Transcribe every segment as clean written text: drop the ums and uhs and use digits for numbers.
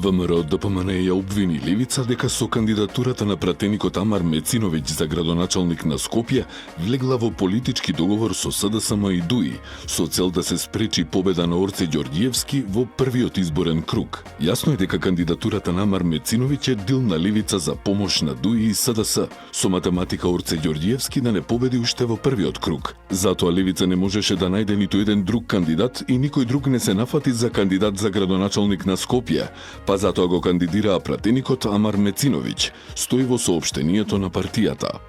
ВМРО ДПМН ја обвини левица дека со кандидатурата на пратеникот Амар Мециновиќ за градоначалник на Скопје влегла во политички договор со СДСМ и ДУИ со цел да се спречи победа на Орце Ѓорѓиевски во првиот изборен круг. Јасно е дека кандидатурата на Амар Мециновиќ е дил на левица за помош на ДУИ и СДС, со математика Орце Ѓорѓиевски да не победи уште во првиот круг. Затоа левица не можеше да најде ниту еден друг кандидат и никој друг не се нафати за кандидат за градоначалник на Скопје, па затоа го кандидираа пратеникот Амар Мециновиќ, стои во соопштението на партијата.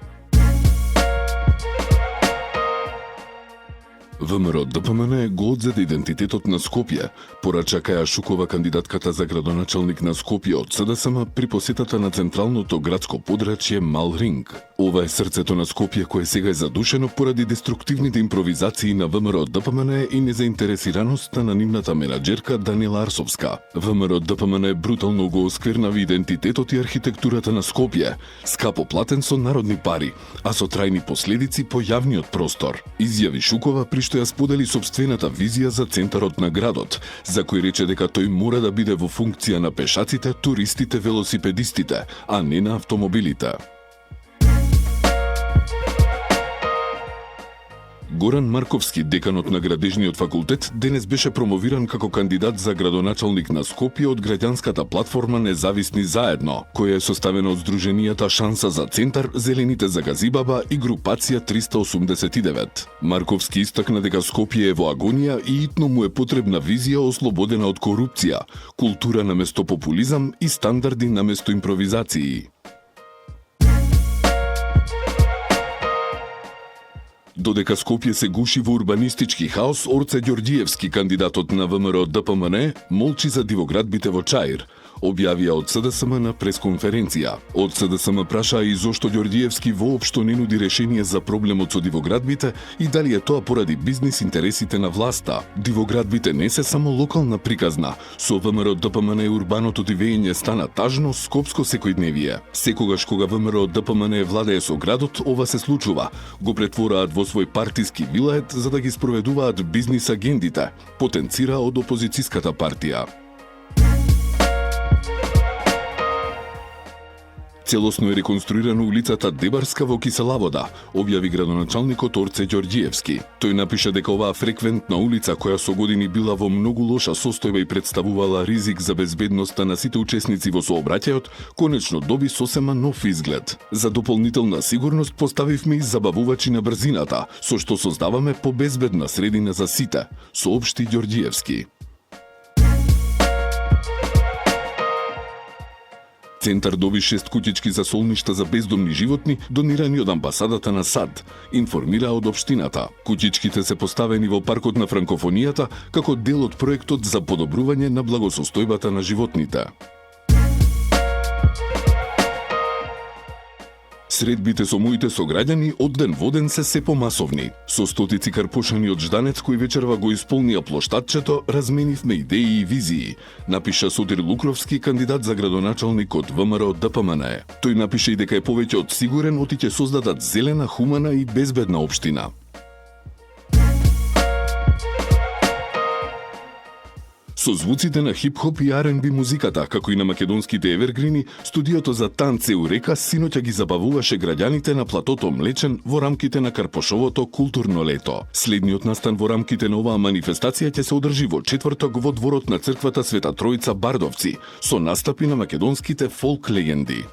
ВМРО ДПМН го одзеде идентитетот на Скопје, порача Каја Шукова кандидатката за градоначалник на Скопје од СДСМ при посетата на централното градско подрачје Мал Ринг. Ова е срцето на Скопје кое сега е задушено поради деструктивните импровизации на ВМРО ДПМН и незаинтересираноста на нивната менаџерка Данила Арсовска. ВМРО ДПМН брутално го осквернави идентитетот и архитектурата на Скопје, скапо платен со народни пари, а со трајни последици по јавниот простор. Изјави Шукова при што ја сподели сопствената визија за центарот на градот, за кој рече дека тој мора да биде во функција на пешаците, туристите, велосипедистите, а не на автомобилите. Горан Марковски, деканот на Градежниот факултет, денес беше промовиран како кандидат за градоначалник на Скопје од граѓанската платформа Независни заедно, која е составена од здруженијата Шанса за центар, Зелените за Газибаба и групација 389. Марковски истакна дека Скопје е во агонија и итно му е потребна визија ослободена од корупција, култура наместо популизам и стандарди наместо импровизации. Додека Скопје се гуши во урбанистички хаос, Орце Ѓорѓиевски, кандидатот на ВМРО ДПМН, молчи за дивоградбите во Чаир, објавија од СДСМ на пресконференција. Од СДСМ прашаа и зошто Ѓорѓиевски воопшто не нуди решение за проблемот со дивоградбите и дали е тоа поради бизнис интересите на власта. Дивоградбите не се само локална приказна. Со ВМРО ДПМН урбаното дивење стана тажно, скопско секојдневие. Секогаш кога ВМРО ДПМН владее со градот, ова се случува. Го претвораат во свој партиски вилает за да ги спроведуваат бизнис агендите, потенцира од опозицијската партија. Целосно е реконструирана улицата Дебарска во Киселавода, објави градоначалникот Орце Ѓорѓиевски. Тој напиша дека оваа фреквентна улица, која со години била во многу лоша состојба и представувала ризик за безбедноста на сите учесници во сообраќајот, конечно доби сосема нов изглед. За дополнителна сигурност поставивме и забавувачи на брзината, со што создаваме побезбедна средина за сите, соопшти Ѓорѓиевски. Центар доби 6 куќички за солништа за бездомни животни, донирани од амбасадата на САД, информира од општината. Куќичките се поставени во паркот на франкофонијата како дел од проектот за подобрување на благосостојбата на животните. Средбите со моите сограѓани од ден во ден се помасовни. Со стотици карпошани од Жданец кои вечерва го исполнија плоштадчето, разменивме идеи и визии, напиша Сотир Лукровски, кандидат за градоначалник од ВМРО ДПМН. Тој напиша и дека е повеќе од сигурен оти ќе создадат зелена, хумана и безбедна општина. Со звуците на хип-хоп и R&B музиката, како и на македонските евергрини, студиото за танц Еурека синоќа ги забавуваше граѓаните на платото Млечен во рамките на Карпошовото културно лето. Следниот настан во рамките на оваа манифестација ќе се одржи во четврток во дворот на црквата Света Тројца Бардовци, со настапи на македонските фолк легенди.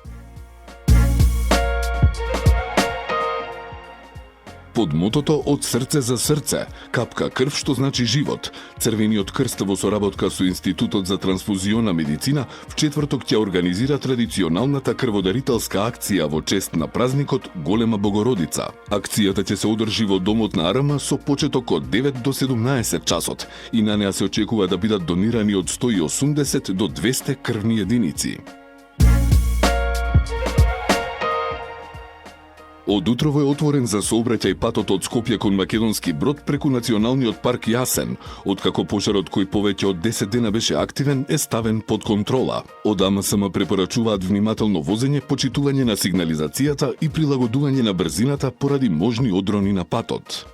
Под мотото од срце за срце, капка крв што значи живот, Црвениот крст во соработка со Институтот за трансфузиона медицина в четврток ќе организира традиционалната крводарителска акција во чест на празникот Голема Богородица. Акцијата ќе се одржи во домот на АРМ со почеток од 9 до 17 часот и на неа се очекува да бидат донирани од 180 до 200 крвни единици. Од утрово е отворен за сообраќај патот од Скопје кон Македонски Брод преку Националниот парк Јасен, откако пожарот кој повеќе од 10 дена беше активен е ставен под контрола. Од АМСМ препорачуваат внимателно возење, почитување на сигнализацијата и прилагодување на брзината поради можни одрони на патот.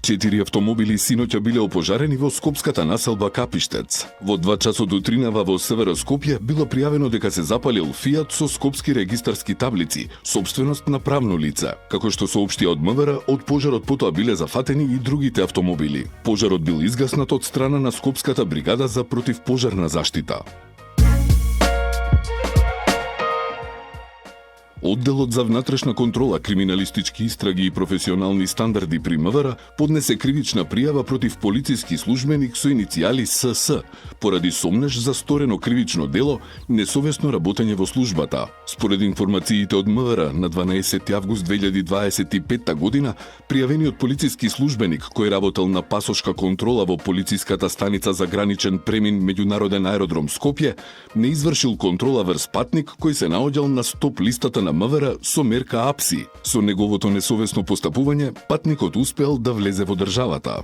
4 автомобили синоќа биле опожарени во скопската населба Капиштец. Во 2 часот утринава во северо Скопје било пријавено дека се запалил Фијат со скопски регистарски таблици, сопственост на правно лице. Како што соопшти од МВР, од пожарот потоа биле зафатени и другите автомобили. Пожарот бил изгаснат од страна на Скопската бригада за противпожарна заштита. Одделот за внатрешна контрола, криминалистички истраги и професионални стандарди при МВР поднесе кривична пријава против полициски службеник со иницијали СС поради сомнеж за сторено кривично дело несовесно работење во службата. Според информациите од МВР на 12 август 2025 година, пријавениот полициски службеник кој работел на пасошка контрола во полициската станица за граничен премин меѓународен аеродром Скопје не извршил контрола врз патник кој се наоѓал на стоп листата на МВР со мерка АПСИ. Со неговото несовесно постапување, патникот успеал да влезе во државата.